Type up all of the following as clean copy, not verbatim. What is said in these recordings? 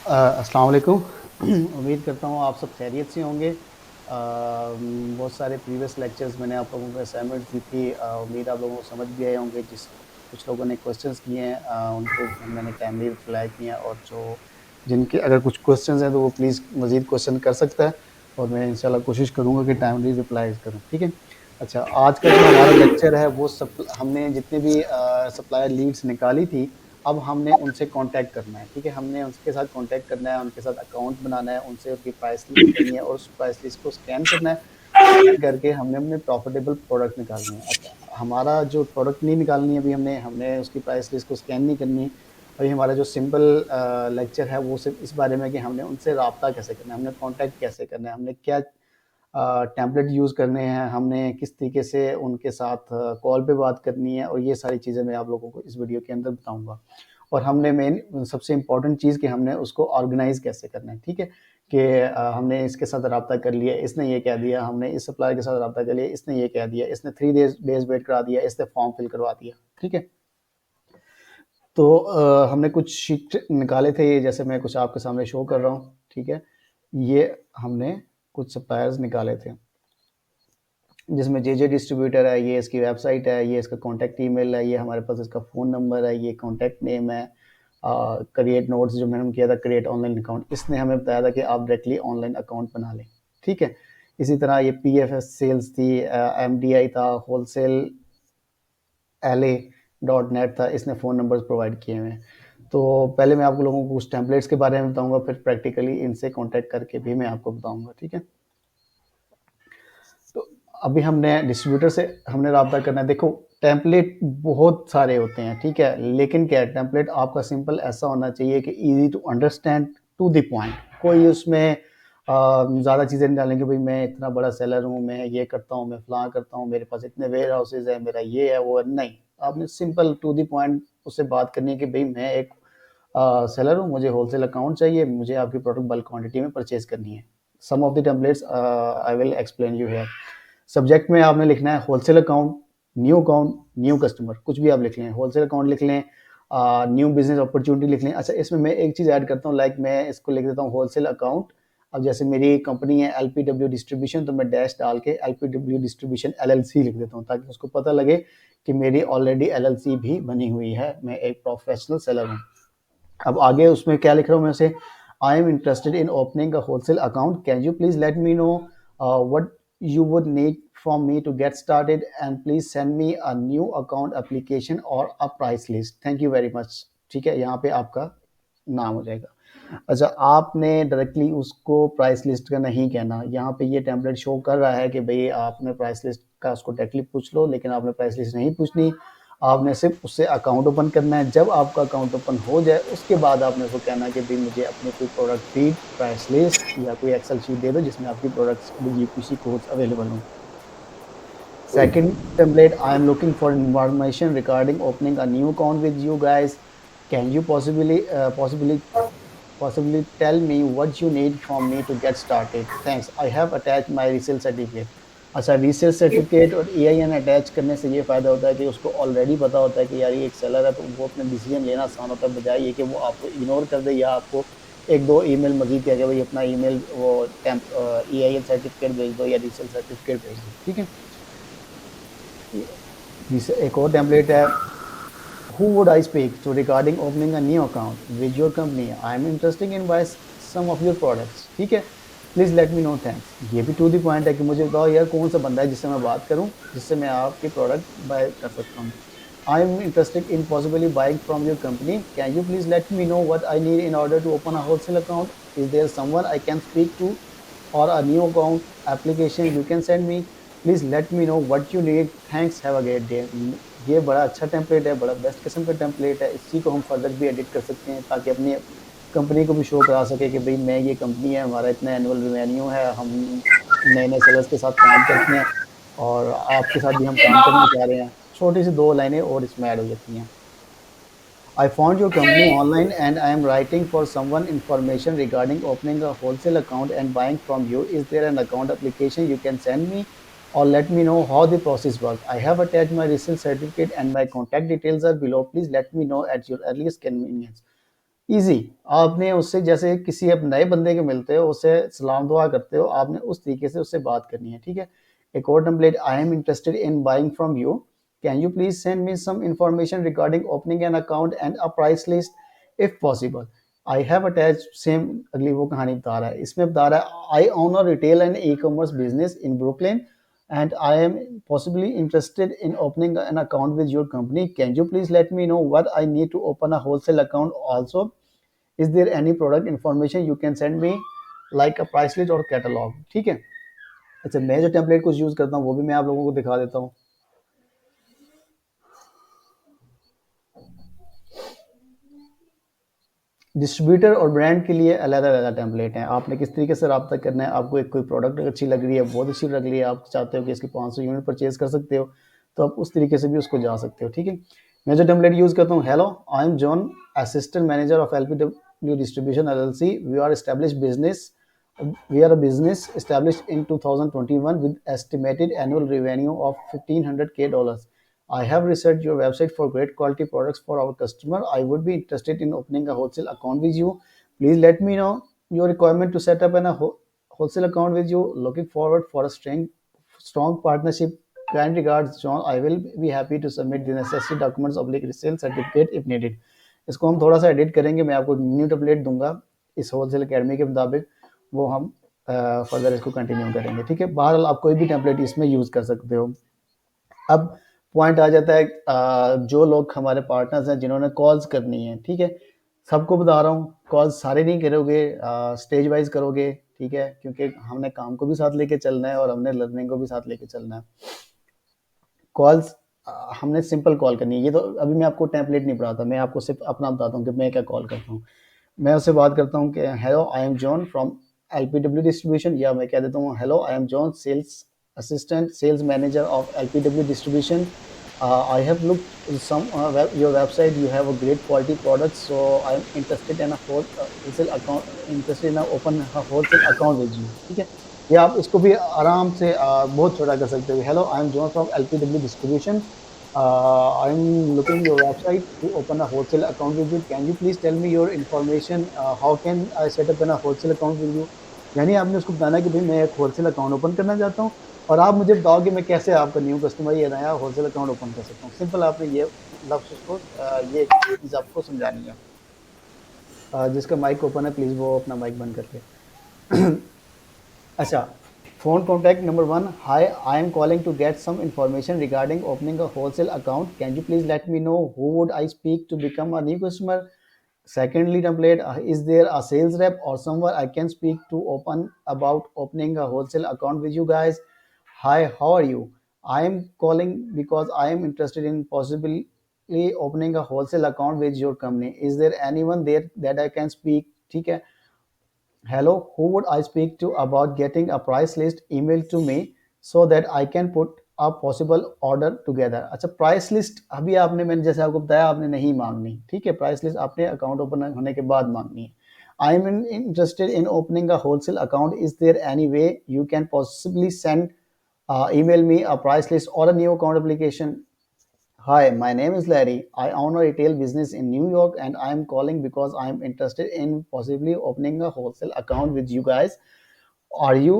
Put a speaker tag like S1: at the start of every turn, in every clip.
S1: अस्सलाम वालेकुम। उम्मीद करता हूँ आप सब खैरियत से होंगे। बहुत सारे प्रीवियस लेक्चर्स मैंने आप लोगों को असाइनमेंट्स दी थी। उम्मीद आप लोगों को समझ भी आए होंगे। जिस कुछ लोगों ने क्वेश्चंस किए हैं उनको मैंने टाइमली रिप्लाई किए हैं, और जो जिनके अगर कुछ क्वेश्चंस हैं तो वो प्लीज़ मज़ीद क्वेश्चन कर सकता है, और मैं इंशाल्लाह कोशिश करूँगा कि टाइमली रिप्लाईज़ करूँ, ठीक है? अच्छा, आज का जो हमारा लेक्चर है वो हमने जितने भी सप्लायर लीड्स निकाली थी, अब हमने उनसे कांटेक्ट करना है, ठीक है? हमने उनके साथ कांटेक्ट करना है, उनके साथ अकाउंट बनाना है, उनसे उनकी प्राइस लिस्ट करनी है और उस प्राइस लिस्ट को स्कैन करना है। स्कैन करके हमने अपने प्रॉफिटेबल प्रोडक्ट निकालने हैं। अच्छा, हमारा जो प्रोडक्ट नहीं निकालनी है अभी हमने हमने उसकी प्राइस लिस्ट को स्कैन नहीं करनी। अभी हमारा जो सिंपल लेक्चर है वो सिर्फ़ इस बारे में है कि हमने उनसे राब्ता कैसे करना है, हमने कांटेक्ट कैसे करना है, हमने क्या टेम्पलेट यूज़ करने हैं, हमने किस तरीके से उनके साथ कॉल पे बात करनी है, और ये सारी चीज़ें मैं आप लोगों को इस वीडियो के अंदर बताऊँगा। और हमने मेन सबसे इम्पोर्टेंट चीज़ कि हमने उसको ऑर्गेनाइज़ कैसे करना है, ठीक है? कि हमने इसके साथ राब्ता कर लिया, इसने ये कह दिया, हमने इस सप्लायर के साथ राब्ता कर लिया, इसने ये कह दिया, इसने 3 डेज़ वेट करा दिया, इसने फॉर्म फिल करवा दिया, ठीक है? तो हमने कुछ शीट निकाले थे, जैसे मैं कुछ आपके सामने शो कर रहा हूँ, ठीक है? ये हमने कुछ सप्लायर्स निकाले थे, जिसमें जे डिस्ट्रीब्यूटर है, ये इसकी वेबसाइट है, ये इसका कॉन्टैक्ट ईमेल है, ये हमारे पास इसका फ़ोन नंबर है, ये कॉन्टैक्ट नेम है। क्रिएट नोट्स जो मैंने किया था, क्रिएट ऑनलाइन अकाउंट, इसने हमें बताया था कि आप डायरेक्टली ऑनलाइन अकाउंट बना लें, ठीक है? इसी तरह ये पीएफएस सेल्स थी, एमडीआई था, होलसेल एलए डॉट नेट था, इसने फ़ोन नंबर्स प्रोवाइड किए हुए हैं। तो पहले मैं आप लोगों को कुछ टेम्पलेट्स के बारे में बताऊँगा, फिर प्रैक्टिकली इनसे कॉन्टैक्ट करके भी मैं आपको बताऊँगा, ठीक है? तो अभी हमने डिस्ट्रीब्यूटर से हमने राब्ता करना है। देखो, टेम्पलेट बहुत सारे होते हैं, ठीक है? लेकिन क्या है, टेम्पलेट आपका सिंपल ऐसा होना चाहिए कि easy to understand, to the point. कोई उसमें ज़्यादा चीज़ें नहीं डालेंगे, भई मैं इतना बड़ा सेलर हूँ, मैं ये करता हूँ, मैं फलाँ करता हूँ, मेरे पास इतने वेयर हाउसेज़ हैं, मेरा ये है, वो है, नहीं। आपने सिंपल टू द पॉइंट उससे बात करनी है कि भई मैं एक सेलर हूँ, मुझे होलसेल अकाउंट चाहिए, मुझे आपकी प्रोडक्ट बल्क क्वांटिटी में परचेज़ करनी है। Some of the templates I will explain you here. Subject में आपने लिखना है होलसेल अकाउंट, न्यू कस्टमर, कुछ भी आप लिख लें, होलसेल अकाउंट लिख लें, न्यू बिजनेस अपॉर्चुनिटी लिख लें। अच्छा, इसमें मैं एक चीज़ ऐड करता हूँ, लाइक मैं इसको लिख देता हूँ होलसेल अकाउंट। अब जैसे मेरी कंपनी है एलपीडब्ल्यू डिस्ट्रीब्यूशन, तो मैं डैश डाल के एलपीडब्ल्यू डिस्ट्रीब्यूशन एलएलसी लिख देता हूँ, ताकि उसको पता लगे कि मेरी ऑलरेडी एलएलसी भी बनी हुई है, मैं एक प्रोफेशनल सेलर हूँ। अब आगे उसमें क्या लिख रहा हूँ मैं उसे, आई am interested in opening a wholesale account, can you please let me know what you would need from me to get started, and please send me a new account application or a price list, thank you very much। ठीक है, यहाँ पे आपका नाम हो जाएगा। अच्छा, आपने डायरेक्टली उसको प्राइस लिस्ट का नहीं कहना। यहाँ पे ये टेम्पलेट शो कर रहा है कि भई आपने प्राइस लिस्ट का उसको डायरेक्टली पूछ लो, लेकिन आपने प्राइस लिस्ट नहीं पूछनी। आपने सिर्फ़ उससे अकाउंट ओपन करना है। जब आपका अकाउंट ओपन हो जाए, उसके बाद आपने उसको कहना है कि भई मुझे अपनी कोई प्रोडक्ट फीड, प्राइस लिस्ट या कोई एक्सेल शीट दे दो जिसमें आपकी प्रोडक्ट्स की यूपीसी कोड्स अवेलेबल हों। Second template, I am looking for information regarding opening a new account with you guys. Can you possibly tell me what you need from me to get started? Thanks. I have attached my resale certificate. अच्छा, resale certificate और एआईएन attach करने से ये फ़ायदा होता है कि उसको ऑलरेडी पता होता है कि यार ये एक सेलर है, तो वो अपने डिसीजन लेना आसान होता है, बजाय ये कि वो आपको इग्नोर कर दे या आपको एक दो ईमेल मजीद कह के भाई अपना ईमेल वो एआईएन सर्टिफिकेट भेज दो या रीसेल सर्टिफिकेट भेज दो, ठीक है? एक और टेम्पलेट है, who would I speak to regarding opening a new account with your company? I am interested in buy some of your products, ठीक है? Please let me no, thanks. ये भी टू द पॉइंट है कि मुझे बताओ यार कौन सा बंदा है जिससे मैं बात करूं, जिससे मैं आपकी प्रोडक्ट बाय कर सकता हूँ। I am interested in possibly buying from your company, can you please let me know what I need in order to open a wholesale account, is there someone I can speak to, or a new account application you can send me, please let me know what you need, thanks, have a great day। ये बड़ा अच्छा template है, बड़ा best किस्म का template है। इसी को हम फर्दर भी एडिट कर सकते हैं, ताकि अपनी कंपनी को भी शो करा सके कि भाई मैं ये कंपनी है, हमारा इतना एनुअल रेवेन्यू है, हम नए नए सेलर्स के साथ काम करते हैं, और आपके साथ भी हम काम करना चाह रहे हैं। छोटी सी दो लाइनें और इसमें ऐड हो जाती हैं। I found your company online and I am writing for someone information regarding opening a wholesale account and buying from you. Is there an account application you can send me or let me know how the process works? I have attached my receipt certificate and my contact details are below. Please let me know at your earliest convenience. Easy, आपने उससे जैसे किसी अब नए बंदे को मिलते हो, उससे सलाम दुआ करते हो, आपने उस तरीके से उससे बात करनी है, ठीक है? एक और template, I am interested in buying from you, can you please send me some information regarding opening an account and a price list if possible. I have attached same, अगली वो कहानी बता रहा है, इसमें बता रहा है I own a retail and e-commerce business in Brooklyn and I am possibly interested in opening an account with your company. Can you please let me know what I need to open a wholesale account also? Is there any product information you can send me like a price list or catalog? ठीक है। अच्छा, मैं जो template कुछ use करता हूँ वो भी मैं आप लोगों को दिखा देता हूँ। डिस्ट्रीब्यूटर और ब्रांड के लिए अलग-अलग टेम्पलेट हैं। आपने किस तरीके से रब्ता करना है, आपको एक कोई प्रोडक्ट अच्छी लग रही है, बहुत अच्छी लग रही है, आप चाहते हो कि इसकी 500 यूनिट परचेज़ कर सकते हो, तो आप उस तरीके से भी उसको जा सकते हो, ठीक है? मैं जो टेम्पलेट यूज़ करता हूँ, hello, I am John, assistant manager of LPW distribution LLC. We are a business established in 2021 with estimated annual revenue of $1,500K. I have researched your website for great quality products for our customer. I would be interested in opening a wholesale account with you. Please let me know your requirement to set up wholesale account with you. Looking forward for a strong partnership. Kind regards, John. I will be happy to submit the necessary documents of resale certificate if needed. इसको हम थोड़ा सा edit करेंगे, मैं आपको new template दूंगा इस wholesale academy के मुताबिक, वो हम फर्दर इसको कंटिन्यू करेंगे, ठीक है? बहरहाल आप कोई भी टेम्पलेट इसमें यूज़ कर सकते हो। अब पॉइंट आ जाता है, जो लोग हमारे पार्टनर्स हैं जिन्होंने कॉल्स करनी है, ठीक है? सबको बता रहा हूँ, कॉल्स सारे नहीं करोगे, स्टेज वाइज करोगे, ठीक है? क्योंकि हमने काम को भी साथ लेके चलना है और हमने लर्निंग को भी साथ लेके चलना है। कॉल्स हमने सिंपल कॉल करनी है। ये तो अभी मैं आपको टेम्पलेट नहीं पढ़ाता, मैं आपको सिर्फ अपना बताता हूँ कि मैं क्या कॉल करता हूँ। मैं उससे बात करता हूँ कि hello, I am John from LPW distribution, या मैं कह देता हूँ hello, I am John, sales assistant, sales manager of LPW distribution. I have looked some your website. You have a great quality products, so I'm interested in a wholesale account. Interested in a open a wholesale account with you. ठीक है? या आप इसको भी आराम से बहुत छोटा कर सकते हो। Hello, I am John from LPW distribution. I am looking your website to open a wholesale account with you. Can you please tell me your information, how can I set up an a wholesale account with you? यानी आपने उसको बताना है कि भाई मैं एक wholesale account open करना चाहता हूँ और आप मुझे बताओ कि मैं कैसे आपका न्यू कस्टमर ये नया होलसेल अकाउंट ओपन कर सकता हूँ। सिंपल आपने ये लफ्ज़ उसको ये चीज़ आपको समझानी है। जिसका माइक ओपन है प्लीज़ वो अपना माइक बंद करके। अच्छा, phone contact number one. Hi, I am calling to get some information regarding opening a wholesale account. Can you please let me know who would I speak to become a new customer? Secondly, template, is there a sales rep or someone I can speak to open about opening a wholesale account with you guys? Hi, how are you? I am calling because I am interested in possibly opening a wholesale account with your company. Is there anyone there that I can speak? ठीक है? Hello, who would I speak to about getting a price list emailed to me so that I can put a possible order together? अच्छा, price list अभी आपने, मैंने जैसे आपको बताया, आपने नहीं मांगनी, ठीक है? प्राइस लिस्ट आपने अकाउंट ओपन होने के बाद मांगनी है। I am interested in opening a wholesale account. Is there any way you can possibly send email me a price list or a new account application? Hi, my name is Larry. I own a retail business in New York and I am calling because I am interested in possibly opening a wholesale account with you guys. Are you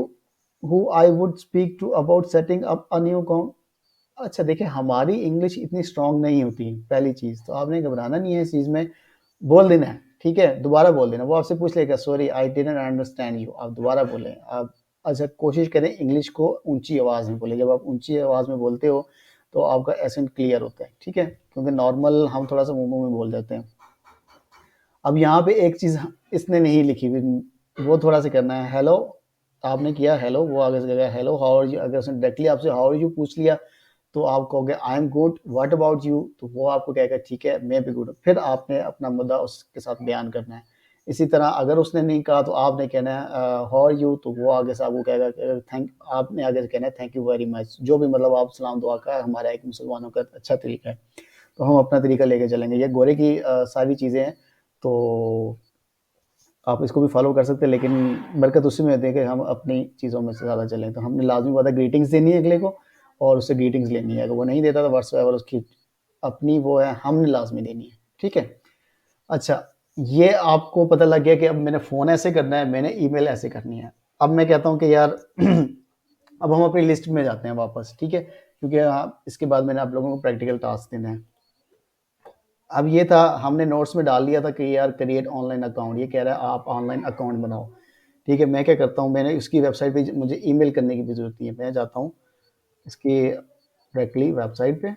S1: who I would speak to about setting up a new account? अच्छा, देखिए हमारी English इतनी strong नहीं होती, पहली चीज़ तो आपने घबराना नहीं है इस चीज़ में, बोल देना है, ठीक है? दोबारा बोल देना, वो आपसे पूछ लेगा sorry I didn't understand you, आप दोबारा बोलें। आप अच्छा, कोशिश करें इंग्लिश को ऊँची आवाज़ में बोलें, जब आप ऊँची आवाज़ में बोलते हो तो आपका एसेंट क्लियर होता है, ठीक है? क्योंकि नॉर्मल हम थोड़ा-सा मुँह-मुँह में बोल देते हैं। अब यहाँ पे एक चीज़ इसने नहीं लिखी हुई, वो थोड़ा-सा करना है। हेलो, आपने किया हेलो, वो आगे से कहेगा हेलो हाउ आर यू? अगर उसने डायरेक्टली आपसे हाउ आर यू पूछ लिया तो आप कहोगे I am good, what about you? तो वो आपको कहेगा ठीक है, मैं भी गुड हूँ। फिर आपने अपना मुद्दा उसके साथ बयान करना है। इसी तरह अगर उसने नहीं कहा तो आपने कहना है हाउ आर यू? तो वो आगे से आपको कहेगा थैंक, आपने आगे से कहना है थैंक यू वेरी मच। जो भी मतलब आप सलाम दुआ का हमारा एक मुसलमानों का अच्छा तरीका है। तो हम अपना तरीका लेके चलेंगे। ये गोरे की सारी चीज़ें हैं, तो आप इसको भी फ़ॉलो कर सकते हैं, लेकिन बरकत उसी में होती है कि हम अपनी चीज़ों में से ज़्यादा चलें। तो हमने लाज़मी बात है ग्रीटिंग्स देनी है अगले को और उससे ग्रीटिंग्स लेनी है। अगर वो नहीं देता तो व्हाट्सएवर उसकी अपनी वो है, हमने लाज़मी देनी है। ठीक है? अच्छा, ये आपको पता लग गया कि अब मैंने फ़ोन ऐसे करना है, मैंने ईमेल ऐसे करनी है। अब मैं कहता हूँ कि यार अब हम अपनी लिस्ट में जाते हैं वापस, ठीक है? क्योंकि इसके बाद मैंने आप लोगों को प्रैक्टिकल टास्क देने हैं। अब ये था, हमने नोट्स में डाल दिया था कि यार क्रिएट ऑनलाइन अकाउंट, ये कह रहा है आप ऑनलाइन अकाउंट बनाओ, ठीक है? मैं क्या करता हूँ, मैंने उसकी वेबसाइट पे मुझे ईमेल करने की भी ज़रूरत नहीं है, मैं जाता हूँ इसकी डायरेक्टली वेबसाइट पे,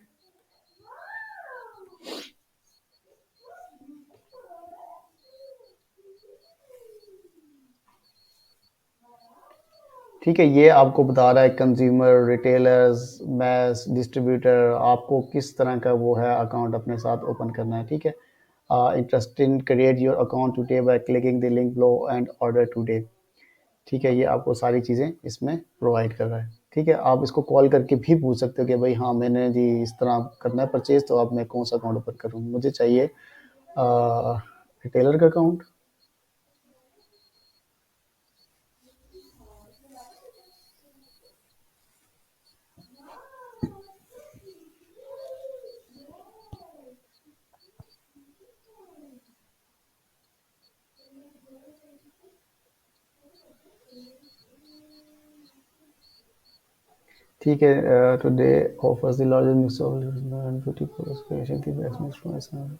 S1: ठीक है? ये आपको बता रहा है कंज्यूमर, रिटेलर्स, मैस, डिस्ट्रीब्यूटर, आपको किस तरह का वो है अकाउंट अपने साथ ओपन करना है, ठीक है? Interest in create your account today by clicking the link below and order today, ठीक है? ये आपको सारी चीज़ें इसमें प्रोवाइड कर रहा है, ठीक है? आप इसको कॉल करके भी पूछ सकते हो कि भाई हाँ, मैंने जी इस तरह करना है परचेज़, तो अब मैं कौन-सा अकाउंट ओपन करूँ? मुझे चाहिए रिटेलर का अकाउंट। ठीक है, today offers the largest mix of beauty products creation की बेस्ट मिक्स फ्रॉम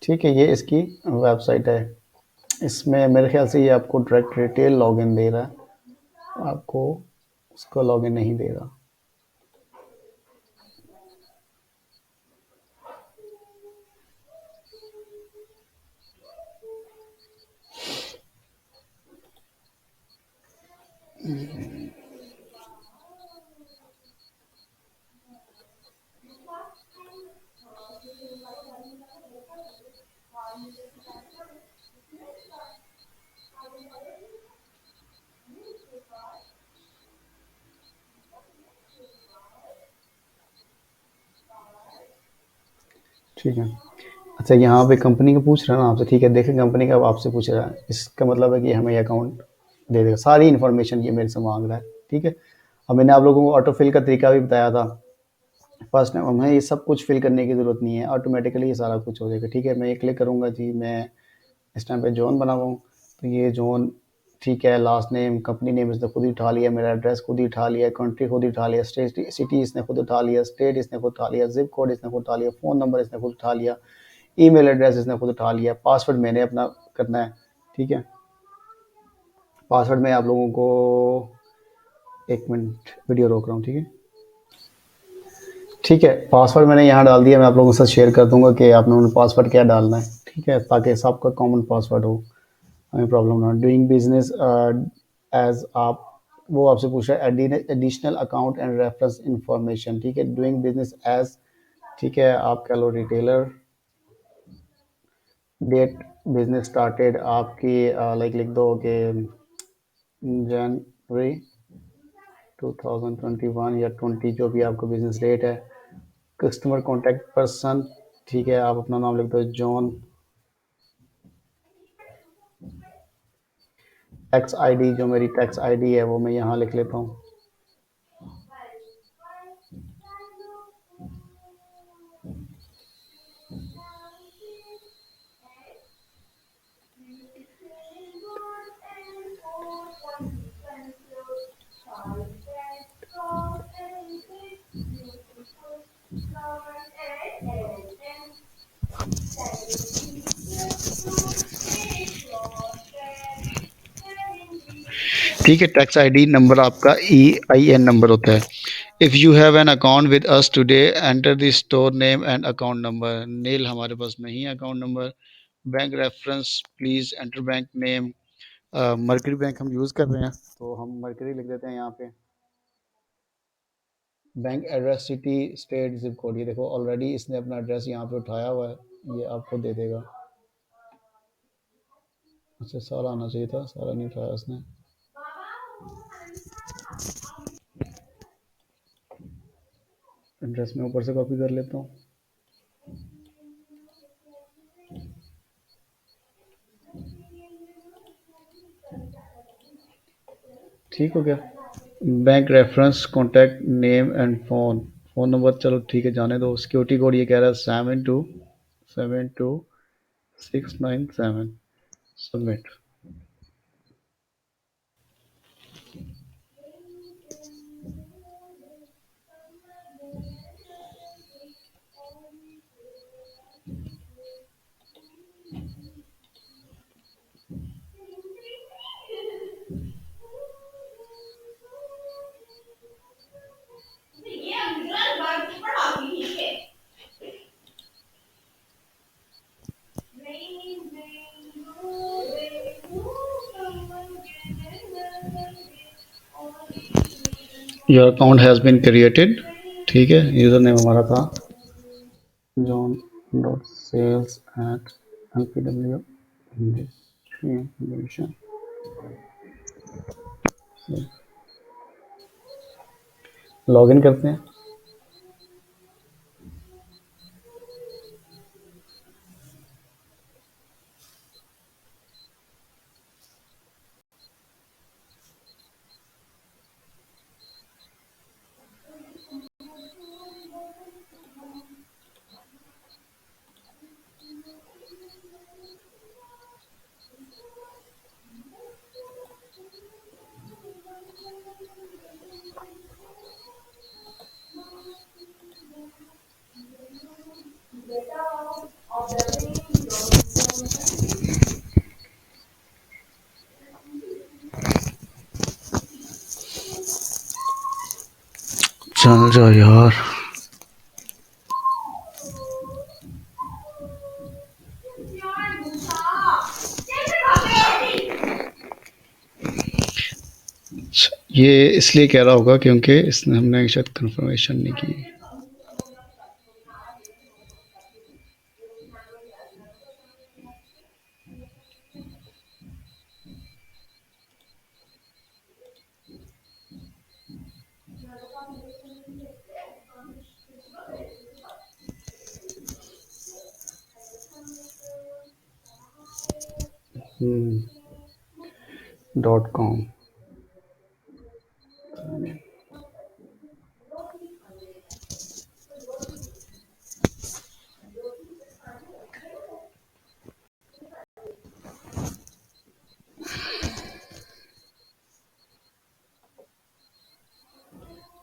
S1: ठीक है, ये इसकी वेबसाइट है। इसमें मेरे ख्याल से ये आपको डायरेक्ट रिटेल लॉगिन दे रहा है, आपको उसका लॉगिन नहीं दे रहा। ठीक है। अच्छा, यहाँ पे कंपनी का पूछ रहा है ना आपसे, ठीक है? देखें कंपनी का अब आपसे पूछ रहा है, इसका मतलब है कि हमें ये अकाउंट दे देगा, सारी इन्फॉर्मेशन ये मेरे से मांग रहा है, ठीक है? अब मैंने आप लोगों को ऑटो फिल का तरीका भी बताया था फर्स्ट टाइम, हमें ये सब कुछ फिल करने की ज़रूरत नहीं है, ऑटोमेटिकली ये सारा कुछ हो जाएगा, ठीक है? मैं ये क्लिक करूँगा जी, मैं इस टाइम पे जॉन बना हुआ हूँ, तो ये जॉन, ठीक है? लास्ट नेम, कंपनी नेम इसने खुद ही उठा लिया, मेरा एड्रेस खुद ही उठा लिया, कंट्री खुद ही उठा लिया, स्टेट सिटी इसने खुद उठा लिया, स्टेट इसने खुद उठा लिया, जिप कोड इसने खुद उठा लिया, फ़ोन नंबर इसने खुद उठा लिया, ईमेल एड्रेस इसने खुद उठा लिया, पासवर्ड मैंने अपना करना है, ठीक है? पासवर्ड मैं आप लोगों को, एक मिनट वीडियो रोक रहा हूँ, ठीक है? ठीक है, पासवर्ड मैंने यहाँ डाल दिया, मैं आप लोगों के साथ शेयर कर दूंगा कि आपने उन्हें पासवर्ड क्या डालना है, ठीक है? ताकि सबका कॉमन पासवर्ड हो, हमें प्रॉब्लम ना हो। डूइंग बिजनेस एज आप, वो आपसे पूछ रहा है additional account and reference information, ठीक है? डूइंग बिजनेस एज, ठीक है? आप कह लो रिटेलर, डेट बिजनेस स्टार्टेड आपकी, लाइक लिख दो कि जनवरी 2021 या 20, जो भी आपका बिजनेस रेट है। कस्टमर कॉन्टैक्ट पर्सन, ठीक है? आप अपना नाम लिख दो जॉन। टैक्स आईडी, जो मेरी टैक्स आईडी है वो मैं यहाँ लिख लेता हूँ। ठीक है, टैक्स आईडी नंबर आपका EIN नंबर होता है। If you have an account with us today, enter the store name and account number. Nil हमारे पास नहीं है account number. Bank reference please enter bank name. Mercury bank हम use कर रहे हैं, तो हम मर्करी लिख देते हैं यहाँ पे। Bank address, city, state, zip code, ये देखो ऑलरेडी इसने अपना एड्रेस यहाँ पे उठाया हुआ है, ये आपको दे देगा। अच्छा, सारा आना चाहिए था, सारा नहीं उठाया उसने। एड्रेस में ऊपर से कॉपी कर लेता हूँ। ठीक हो गया। Bank reference, contact name and phone number चलो ठीक है जाने दो। सिक्योरिटी कोड ये कह रहा है 7272 697। Submit. Your account has been created. ठीक है, यूज़र नेम हमारा था John dot sales at LPW distribution. Login करते हैं। चल जाओ यार। ये इसलिए कह रहा होगा क्योंकि इसने हमने शायद कंफर्मेशन नहीं की। .com।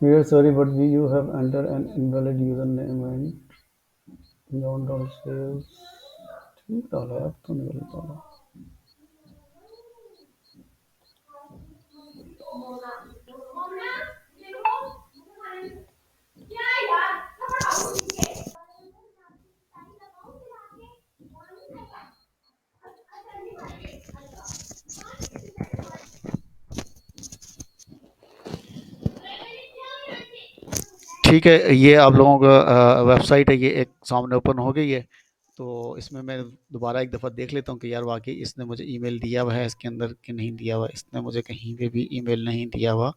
S1: We are sorry, but you have entered an invalid username and John Doll says ठीक डाला है, अब तो नहीं गलत डाला। ठीक है, ये आप लोगों का वेबसाइट है, ये एक सामने ओपन हो गई है। तो इसमें मैं दोबारा एक दफ़ा देख लेता हूँ कि यार वाकई इसने मुझे ईमेल दिया हुआ है इसके अंदर कि नहीं दिया हुआ। इसने मुझे कहीं पे भी ईमेल नहीं दिया हुआ।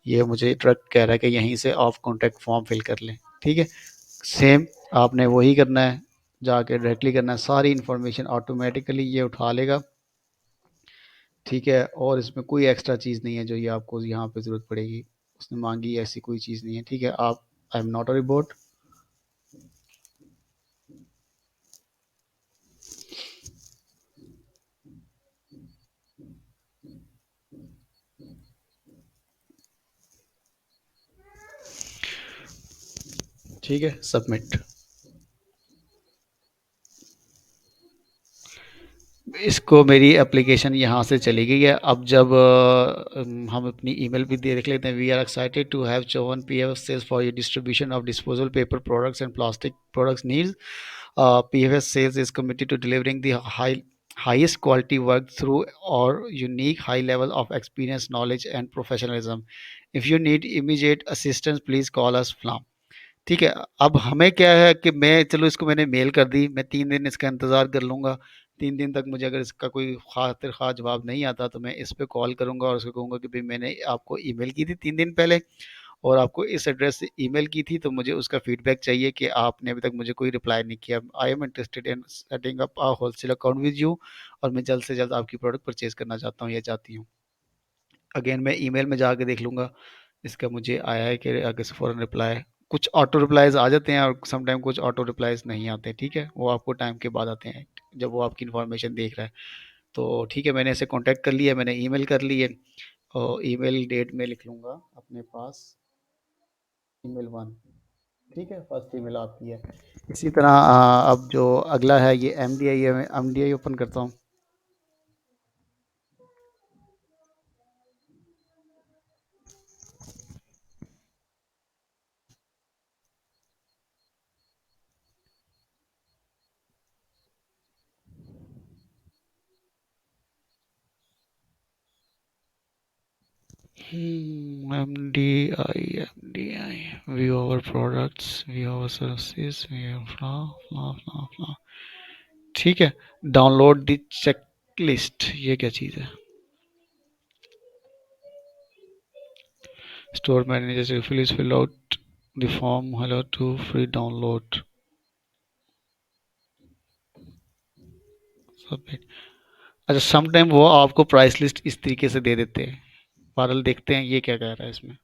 S1: ये मुझे डायरेक्ट कह रहा है कि यहीं से ऑफ कॉन्टैक्ट फॉर्म फिल कर लें। ठीक है, सेम आपने वही करना है, जाके डायरेक्टली करना है। सारी इन्फॉर्मेशन ऑटोमेटिकली ये उठा लेगा। ठीक है, और इसमें कोई एक्स्ट्रा चीज़ नहीं है जो ये आपको यहाँ पे ज़रूरत पड़ेगी। उसने मांगी ऐसी कोई चीज़ नहीं है। ठीक है, आप I am not a report. ठीक है, सबमिट। इसको मेरी एप्लीकेशन यहाँ से चली गई है। अब जब हम अपनी ईमेल भी देख लेते हैं। We are excited to have chosen PFS sales for your distribution of disposal paper products and plastic products needs. PFS sales is committed to delivering the highest quality work through our unique high level of experience, knowledge and professionalism. If you need immediate assistance, please call us from। ठीक है, अब हमें क्या है कि मैं चलो इसको मैंने मेल कर दी, मैं 3 दिन इसका इंतज़ार कर लूँगा। 3 दिन तक मुझे अगर इसका कोई खातिर ख़ास जवाब नहीं आता तो मैं इस पे कॉल करूँगा और उसको कहूँगा कि भाई मैंने आपको ईमेल की थी 3 दिन पहले और आपको इस एड्रेस से ईमेल की थी, तो मुझे उसका फीडबैक चाहिए कि आपने अभी तक मुझे कोई रिप्लाई नहीं किया। आई am interested in setting up a wholesale account with you और मैं जल्द से जल्द आपकी प्रोडक्ट परचेज़ करना चाहता हूँ या चाहती हूँ।
S2: अगेन मैं ईमेल में जाके देख लूँगा इसका मुझे आया है कि आगे से फ़ौरन रिप्लाई। कुछ ऑटो रिप्लाईज़ आ जाते हैं और समटाइम कुछ ऑटो रिप्लाईज़ नहीं आते, ठीक है? वो आपको टाइम के बाद आते हैं, जब वो आपकी इन्फॉर्मेशन देख रहा है। तो ठीक है, मैंने इसे कॉन्टैक्ट कर लिया, मैंने ईमेल कर ली है और ईमेल डेट में लिख लूँगा अपने पास ईमेल 1, ठीक है? फर्स्ट ईमेल आपकी है। इसी तरह अब जो अगला है ये एमडीआई है, मैं एमडीआई ओपन करता हूँ। MDI view our products, view our services, view फ्ला फ्ला फ्ला फ्ला। ठीक है, डाउनलोड द चेकलिस्ट, ये क्या चीज़ है? Store manager please fill out the form hello to free download submit. अच्छा, सम टाइम वो आपको प्राइस लिस्ट इस तरीके से दे देते हैं। बादल देखते हैं ये क्या कह रहा है इसमें।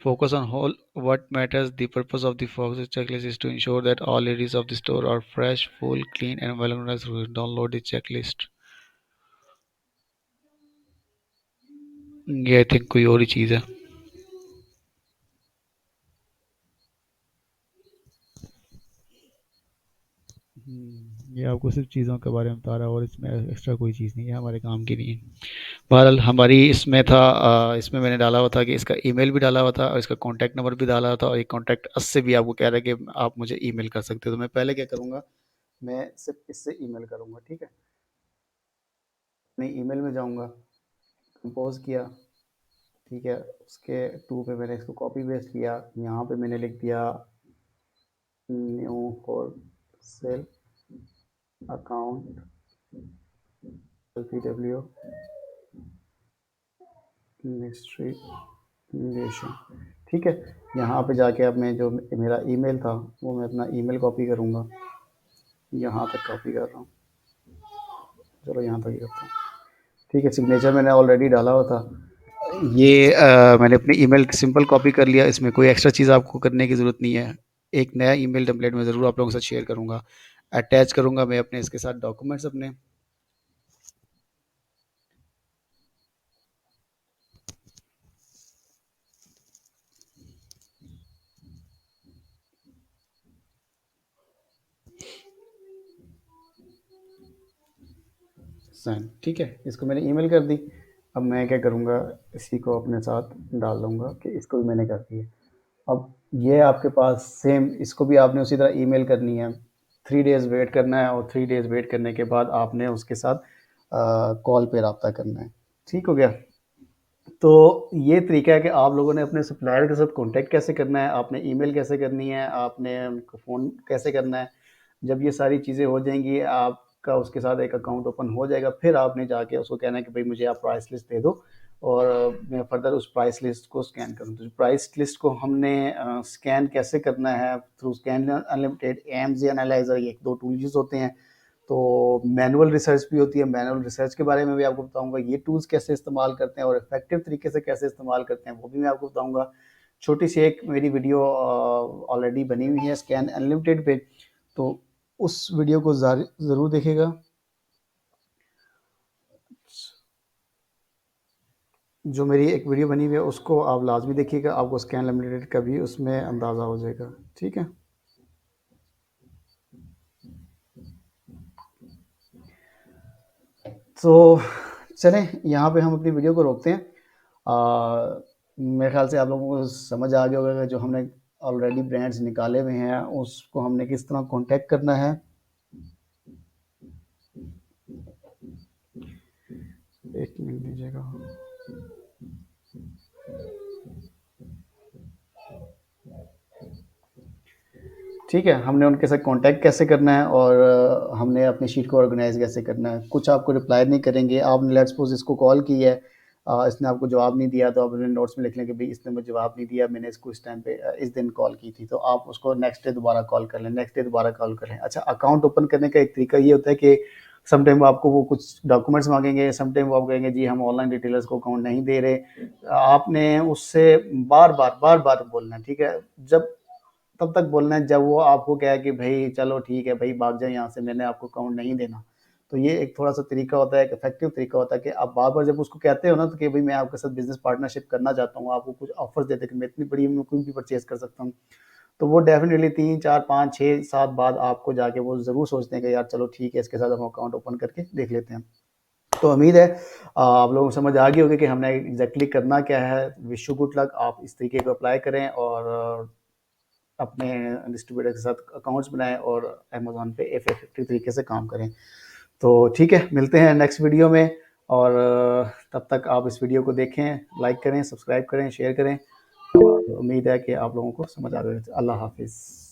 S2: Focus on whole what matters. The purpose of the focus checklist is to ensure that all areas of the store are fresh, full, clean, and well organized. Download the checklist. ये आई थिंक कोई और ही चीज़ है। ये आपको सिर्फ चीज़ों के बारे में बता रहा है और इसमें एक्स्ट्रा कोई चीज़ नहीं है, हमारे काम की नहीं है। बहरहाल हमारी इसमें था, इसमें मैंने डाला हुआ था कि इसका ईमेल भी डाला हुआ था और इसका कॉन्टैक्ट नंबर भी डाला हुआ था और एक कॉन्टैक्ट अस से भी आपको कह रहा है कि आप मुझे ईमेल कर सकते हो। तो मैं पहले क्या करूँगा, मैं सिर्फ इससे ईमेल करूँगा, ठीक है? मैं ईमेल में जाऊँगा, कंपोज किया, ठीक है? उसके टू पे मैंने इसको कॉपी पेस्ट किया, यहाँ पे मैंने लिख दिया new for sale account LPW investigation, ठीक है? यहाँ पे जाके अब मैं जो मेरा ईमेल था वो मैं अपना ईमेल कॉपी करूँगा, यहाँ तक कॉपी कर रहा हूँ, चलो यहाँ तक ही करता हूँ, ठीक है? सिग्नेचर मैंने ऑलरेडी डाला हुआ था। ये मैंने अपनी ईमेल सिंपल कॉपी कर लिया, इसमें कोई एक्स्ट्रा चीज़ आपको करने की ज़रूरत नहीं है। एक नया ईमेल टेम्पलेट मैं ज़रूर आप लोगों के साथ शेयर करूँगा, अटैच करूँगा मैं अपने इसके साथ डॉक्यूमेंट्स अपने। साइन, ठीक है? इसको मैंने ईमेल कर दी। अब मैं क्या करूँगा, इसी को अपने साथ डाल दूँगा कि इसको भी मैंने कर दिया। अब ये आपके पास सेम इसको भी आपने उसी तरह ईमेल करनी है। 3 डेज़ वेट करना है और 3 डेज़ वेट करने के बाद आपने उसके साथ कॉल पे रब्ता करना है। ठीक हो गया? तो ये तरीका है कि आप लोगों ने अपने सप्लायर के साथ कॉन्टैक्ट कैसे करना है, आपने ईमेल कैसे करनी है, आपने उनको फ़ोन कैसे करना है। जब ये सारी चीज़ें हो जाएँगी, आपका उसके साथ एक अकाउंट ओपन हो जाएगा, फिर आपने जाके उसको कहना है कि भई मुझे आप प्राइस लिस्ट दे दो और मैं फर्दर उस प्राइस लिस्ट को स्कैन करूँ। तो प्राइस लिस्ट को हमने स्कैन कैसे करना है, through scan unlimited, AMG analyser, ये 1-2 टूल यूज़ होते हैं। तो मैनुअल रिसर्च भी होती है, मैनुअल रिसर्च के बारे में भी आपको बताऊँगा। ये टूल्स कैसे इस्तेमाल करते हैं और इफ़ेक्टिव तरीके से कैसे इस्तेमाल करते हैं, वो भी मैं आपको बताऊँगा। छोटी-सी एक मेरी वीडियो ऑलरेडी बनी हुई है स्कैन अनलिमिटेड पे, तो उस वीडियो को ज़रूर देखिएगा। जो मेरी एक वीडियो बनी हुई है उसको आप लाज़मी देखिएगा, आपको स्कैन अनलिमिटेड का भी उसमें अंदाज़ा हो जाएगा, ठीक है? तो चलें, यहाँ पे हम अपनी वीडियो को रोकते हैं। मेरे ख़्याल से आप लोगों को समझ आ गया होगा कि जो हमने ऑलरेडी ब्रांड्स निकाले हुए हैं, उसको हमने किस तरह कॉन्टैक्ट करना है। एक मिनट दीजिएगा। ठीक है, हमने उनके साथ कॉन्टैक्ट कैसे करना है और हमने अपनी शीट को ऑर्गेनाइज़ कैसे करना है। कुछ आपको रिप्लाई नहीं करेंगे, आपने लेट्स सपोज़ इसको कॉल की है, इसने आपको जवाब नहीं दिया, तो आप अपने नोट्स में लिख लें कि भई इसने मुझे जवाब नहीं दिया, मैंने इसको इस टाइम पे इस दिन कॉल की थी। तो आप उसको नेक्स्ट डे दोबारा कॉल कर लें, नेक्स्ट डे दोबारा कॉल कर लें। अच्छा, अकाउंट ओपन करने का एक तरीका ये होता है कि सम टाइम आपको वो कुछ डॉक्यूमेंट्स मांगेंगे, सम टाइम वो आप कहेंगे जी हम ऑनलाइन रिटेलर्स को अकाउंट नहीं दे रहे। आपने उससे बार बार बोलना है, ठीक है। जब तब तक बोलना है जब वो आपको कहे कि भाई चलो ठीक है भाई, भाग जाओ यहाँ से, मैंने आपको अकाउंट नहीं देना। तो ये एक थोड़ा-सा तरीका होता है, एक इफ़ेक्टिव तरीका होता है कि आप बार-बार जब उसको कहते हो ना, तो कि भई मैं आपके साथ बिज़नेस पार्टनरशिप करना चाहता हूँ, आपको कुछ ऑफ़र्स देते हैं कि मैं इतनी बड़ी मैं कोई भी परचेज़ कर सकता हूँ। तो वो डेफ़िनिटली 3, 4, 5, 6, 7 बाद आपको जाके वो ज़रूर सोचते हैं कि यार चलो ठीक है, इसके साथ हम अकाउंट ओपन करके देख लेते हैं। तो उम्मीद है आप लोगों को समझ आ गई होगी कि हमने एग्ज़ैक्टली करना क्या है। Wish you good luck. आप इस तरीके को अप्लाई करें और अपने डिस्ट्रीब्यूटर के साथ अकाउंट्स बनाएँ और अमेज़न पे इफ़ेक्टिव तरीके से काम करें। तो ठीक है, मिलते हैं नेक्स्ट वीडियो में और तब तक आप इस वीडियो को देखें, लाइक करें, सब्सक्राइब करें, शेयर करें और उम्मीद है कि आप लोगों को समझ आ गई। अल्लाह हाफ़िज़।